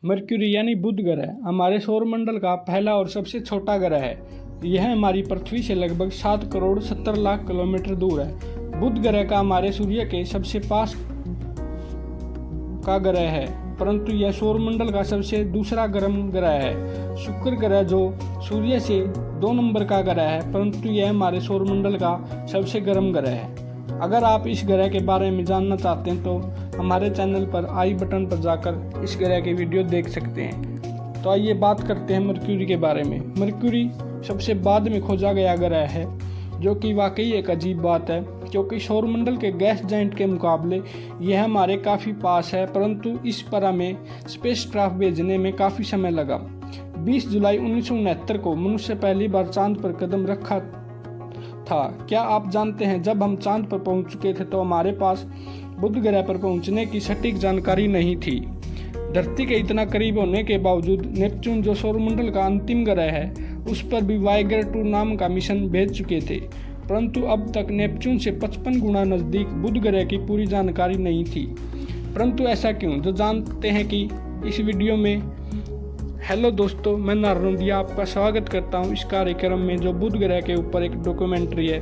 Mercury यानी बुध ग्रह हमारे सौरमंडल का पहला और सबसे छोटा ग्रह है। यह हमारी पृथ्वी से लगभग 7 करोड़ 70 लाख किलोमीटर दूर है। बुध ग्रह का हमारे सूर्य के सबसे पास का ग्रह है, परंतु यह सौरमंडल का सबसे दूसरा गर्म ग्रह है। शुक्र ग्रह जो सूर्य से 2 नंबर का ग्रह है, परंतु यह हमारे सौरमंडल का सबसे गर्म ग्रह है। अगर आप इस ग्रह के बारे में जानना चाहते हैं तो हमारे चैनल पर आई बटन पर जाकर इस ग्रह के वीडियो देख सकते हैं। तो आइए बात करते हैं मरक्यूरी के बारे में। मरक्यूरी सबसे बाद में खोजा गया ग्रह है, जो कि वाकई एक अजीब बात है, क्योंकि सौरमंडल के गैस जाइंट के मुकाबले यह हमारे काफ़ी पास है, परंतु इस पर हमें स्पेसक्राफ्ट भेजने में काफ़ी समय लगा। 20 जुलाई 1969 को मनुष्य पहली बार चांद पर कदम रखा था। क्या आप जानते हैं, जब हम चांद पर पहुंच चुके थे तो हमारे पास बुध ग्रह पर पहुंचने की सटीक जानकारी नहीं थी। धरती के इतना करीब होने के बावजूद नेपच्यून, जो सौरमंडल का अंतिम ग्रह है, उस पर भी वायेगर 2 नाम का मिशन भेज चुके थे, परंतु अब तक नेपच्यून से 55 गुना नज़दीक बुध ग्रह की पूरी जानकारी नहीं थी। परंतु ऐसा क्यों, जो जानते हैं कि इस वीडियो में। हेलो दोस्तों, मैं नारनोदिया आपका स्वागत करता हूं इस कार्यक्रम में, जो बुध ग्रह के ऊपर एक डॉक्यूमेंट्री है।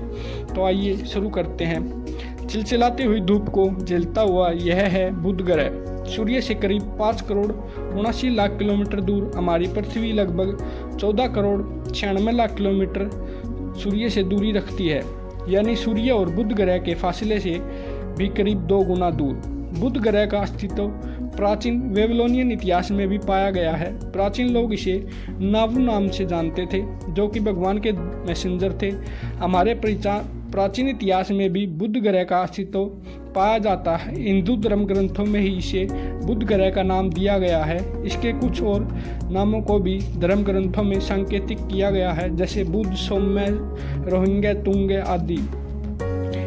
तो आइए शुरू करते हैं। चिलचिलाती हुई धूप को झेलता हुआ यह है बुध ग्रह। सूर्य से करीब 5 करोड़ 79 लाख किलोमीटर दूर हमारी पृथ्वी लगभग 14 करोड़ 96 लाख किलोमीटर सूर्य से दूरी रखती है, यानी सूर्य और बुध ग्रह के फासले से भी करीब 2 गुना दूर। बुध ग्रह का अस्तित्व प्राचीन बेबीलोनियन इतिहास में भी पाया गया है। प्राचीन लोग इसे नावू नाम से जानते थे, जो कि भगवान के मैसेंजर थे। हमारे प्राचीन इतिहास में भी बुध ग्रह का अस्तित्व पाया जाता है। हिंदू धर्म ग्रंथों में ही इसे बुध ग्रह का नाम दिया गया है। इसके कुछ और नामों को भी धर्म ग्रंथों में संकेतित किया गया है, जैसे बुध, सौम्य, रोहिंग्या, तुंगे आदि।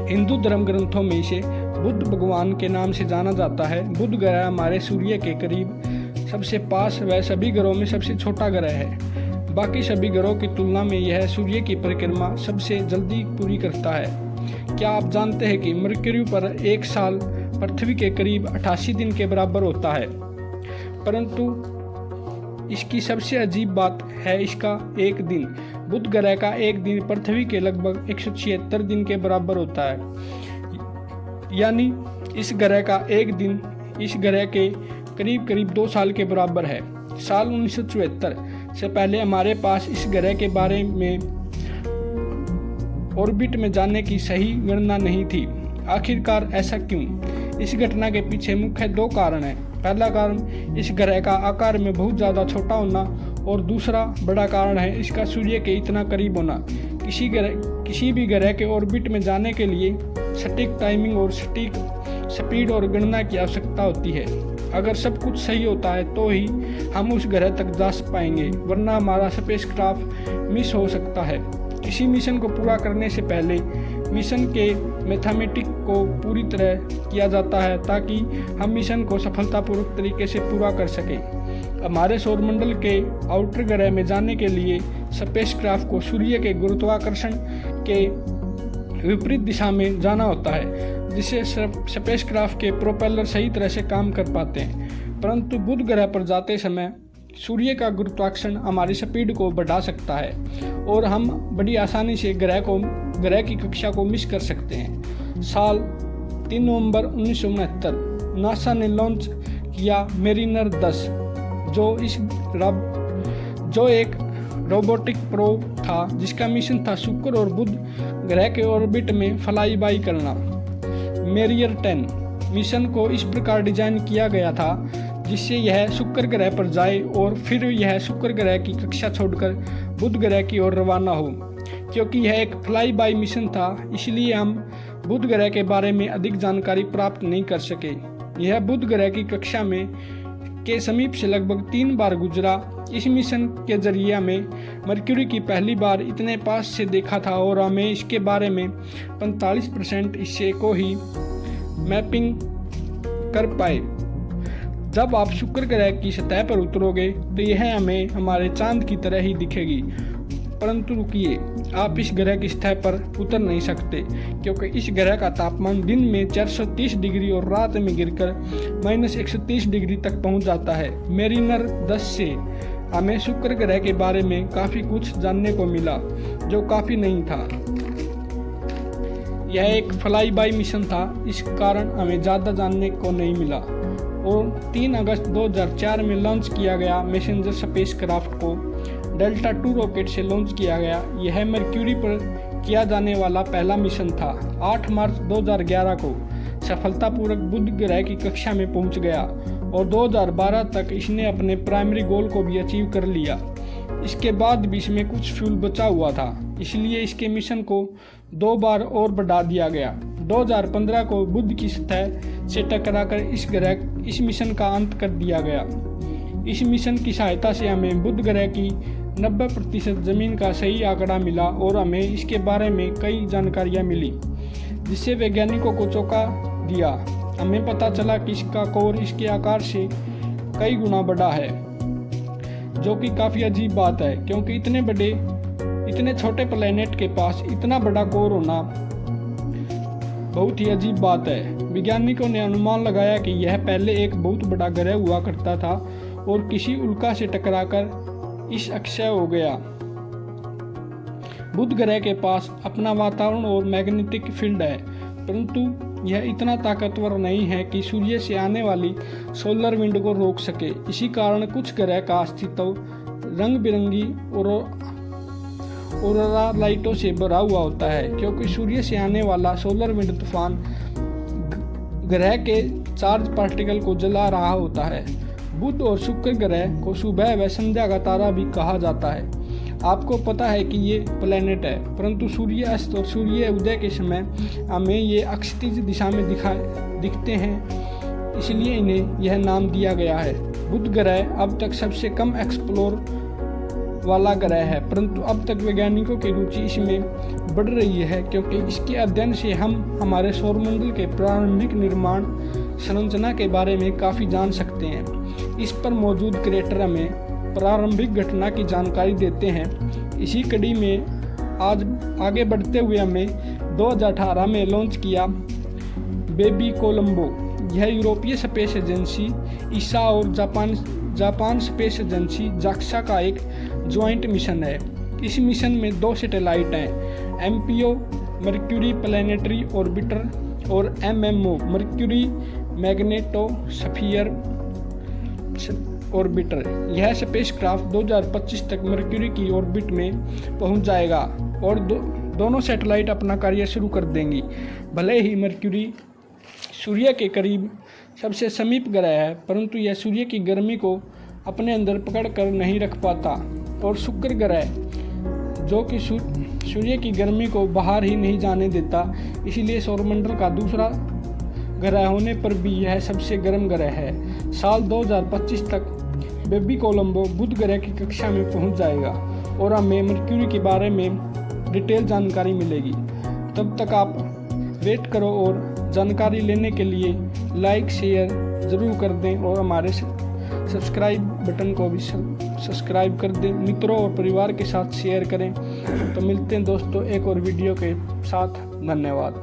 हिंदू धर्म ग्रंथों में इसे बुध भगवान के नाम से जाना जाता है। बुध ग्रह हमारे सूर्य के करीब सबसे पास व सभी ग्रहों में सबसे छोटा ग्रह है। बाकी सभी ग्रहों की तुलना में यह सूर्य की परिक्रमा सबसे जल्दी पूरी करता है। क्या आप जानते हैं कि मरक्यूरी पर एक साल पृथ्वी के करीब 88 दिन के बराबर होता है, परंतु इसकी सबसे अजीब बात है इसका एक दिन। बुध ग्रह का एक दिन पृथ्वी के लगभग 176 दिन के बराबर होता है, यानी इस ग्रह का एक दिन इस ग्रह के करीब करीब 2 साल के बराबर है। साल 1974 से पहले हमारे पास इस ग्रह के बारे में ऑर्बिट में जाने की सही गणना नहीं थी। आखिरकार ऐसा क्यों? इस घटना के पीछे मुख्य 2 कारण हैं। पहला कारण इस ग्रह का आकार में बहुत ज़्यादा छोटा होना, और दूसरा बड़ा कारण है इसका सूर्य के इतना करीब होना। किसी भी ग्रह के ऑर्बिट में जाने के लिए सटीक टाइमिंग और सटीक स्पीड और गणना की आवश्यकता होती है। अगर सब कुछ सही होता है तो ही हम उस ग्रह तक जा पाएंगे, वरना हमारा स्पेसक्राफ्ट मिस हो सकता है। किसी मिशन को पूरा करने से पहले मिशन के मैथमेटिक्स को पूरी तरह किया जाता है, ताकि हम मिशन को सफलतापूर्वक तरीके से पूरा कर सकें। हमारे सौरमंडल के आउटर ग्रह में जाने के लिए स्पेसक्राफ्ट को सूर्य के गुरुत्वाकर्षण के विपरीत दिशा में जाना होता है, जिससे स्पेसक्राफ्ट के प्रोपेलर सही तरह से काम कर पाते हैं। परंतु बुध ग्रह पर जाते समय सूर्य का गुरुत्वाकर्षण हमारी स्पीड को बढ़ा सकता है, और हम बड़ी आसानी से ग्रह की कक्षा को मिस कर सकते हैं। साल 3 नवंबर 1969 नासा ने लॉन्च किया मेरिनर 10, जो एक रोबोटिक प्रोब था, जिसका मिशन था शुक्र और बुध ग्रह के ऑर्बिट में फ्लाई बाई करना। मेरियर 10 मिशन को इस प्रकार डिजाइन किया गया था जिससे यह शुक्र ग्रह पर जाए और फिर यह शुक्र ग्रह की कक्षा छोड़कर बुध ग्रह की ओर रवाना हो। क्योंकि यह एक फ्लाई बाई मिशन था, इसलिए हम बुध ग्रह के बारे में अधिक जानकारी प्राप्त नहीं कर सके। यह बुध ग्रह की कक्षा में के समीप से लगभग 3 बार गुजरा। इस मिशन के जरिए हमें मरक्यूरी की पहली बार इतने पास से देखा था, और हमें इसके बारे में 45% हिस्से को ही मैपिंग कर पाए। जब आप शुक्र ग्रह की सतह पर उतरोगे तो यह हमें हमारे चांद की तरह ही दिखेगी, परंतु रुकिए, आप इस ग्रह की सतह पर उतर नहीं सकते, क्योंकि इस ग्रह का तापमान दिन में 430 डिग्री और रात में गिरकर -130 डिग्री तक पहुंच जाता है। मेरिनर 10 से हमें शुक्र ग्रह के बारे में काफ़ी कुछ जानने को मिला, जो काफ़ी नहीं था। यह एक फ्लाई बाय मिशन था, इस कारण हमें ज़्यादा जानने को नहीं मिला। और 3 अगस्त 2004 में लॉन्च किया गया मैसेंजर स्पेसक्राफ्ट को डेल्टा 2 रॉकेट से लॉन्च किया गया। यह मरक्यूरी पर किया जाने वाला पहला मिशन था। 8 मार्च 2011 को सफलतापूर्वक बुध ग्रह की कक्षा में पहुंच गया और 2012 तक इसने अपने प्राइमरी गोल को भी अचीव कर लिया। इसके बाद भी इसमें कुछ फ्यूल बचा हुआ था, इसलिए इसके मिशन को 2 बार और बढ़ा दिया गया। 2015 को बुध की सतह से टकराकर इस मिशन का अंत कर दिया गया। इस मिशन की सहायता से हमें बुध ग्रह की 90% जमीन का सही आंकड़ा मिला और हमें इसके बारे में कई जानकारियां मिली, जिससे वैज्ञानिकों को चौंका दिया। हमें पता चला कि इसका कोर इसके आकार से कई गुना बड़ा है, जो कि काफ़ी अजीब बात है, क्योंकि इतने छोटे प्लेनेट के पास इतना बड़ा कोर होना बहुत ही अजीब बात है। वैज्ञानिकों ने अनुमान लगाया कि यह पहले एक बहुत बड़ा ग्रह हुआ करता था और किसी उल्का से टकराकर इस अक्षय हो गया। बुध ग्रह के पास अपना वातावरण और मैग्नेटिक फील्ड है, परंतु यह इतना ताकतवर नहीं है कि सूर्य से आने वाली सोलर विंड को रोक सके। इसी कारण कुछ ग्रह का अस्तित्व रंग बिरंगी ऑरोरा लाइटों से भरा हुआ होता है, क्योंकि सूर्य से आने वाला सोलर विंड तूफान ग्रह के चार्ज पार्टिकल को जला रहा होता है। बुध और शुक्र ग्रह को सुबह व संध्या का तारा भी कहा जाता है। आपको पता है कि ये प्लेनेट है, परंतु सूर्य अस्त और सूर्य उदय के समय हमें ये अक्षितिज दिशा में दिखते हैं, इसलिए इन्हें यह नाम दिया गया है। बुध ग्रह अब तक सबसे कम एक्सप्लोर वाला ग्रह है, परंतु अब तक वैज्ञानिकों की रुचि इसमें बढ़ रही है, क्योंकि इसके अध्ययन से हम हमारे सौरमंडल के प्रारंभिक निर्माण संरचना के बारे में काफ़ी जान सकते हैं। इस पर मौजूद क्रेटर हमें प्रारंभिक घटना की जानकारी देते हैं। इसी कड़ी में आज आगे बढ़ते हुए हमें 2018 में लॉन्च किया बेबी कोलंबो। यह यूरोपीय स्पेस एजेंसी ईसा और जापान स्पेस एजेंसी जाक्सा का एक ज्वाइंट मिशन है। इस मिशन में 2 सैटेलाइट हैं, एमपीओ मर्क्यूरी प्लैनेटरी ऑर्बिटर और एमएमओ मर्क्यूरी मैग्नेटोस्फीयर ऑर्बिटर। यह स्पेसक्राफ्ट 2025 तक मर्क्यूरी की ऑर्बिट में पहुंच जाएगा और दोनों सैटेलाइट अपना कार्य शुरू कर देंगी। भले ही मर्क्यूरी सूर्य के करीब सबसे समीप ग्रह है, परंतु यह सूर्य की गर्मी को अपने अंदर पकड़ कर नहीं रख पाता, और शुक्र ग्रह जो कि सूर्य की गर्मी को बाहर ही नहीं जाने देता, इसलिए सौरमंडल का दूसरा ग्रह होने पर भी यह सबसे गर्म ग्रह है। साल 2025 तक बेबी कोलंबो बुध ग्रह की कक्षा में पहुंच जाएगा और हमें मर्क्यूरी के बारे में डिटेल जानकारी मिलेगी। तब तक आप वेट करो और जानकारी लेने के लिए लाइक शेयर ज़रूर कर दें और हमारे सब्सक्राइब बटन को भी सब्सक्राइब कर दें। मित्रों और परिवार के साथ शेयर करें। तो मिलते हैं दोस्तों एक और वीडियो के साथ। धन्यवाद।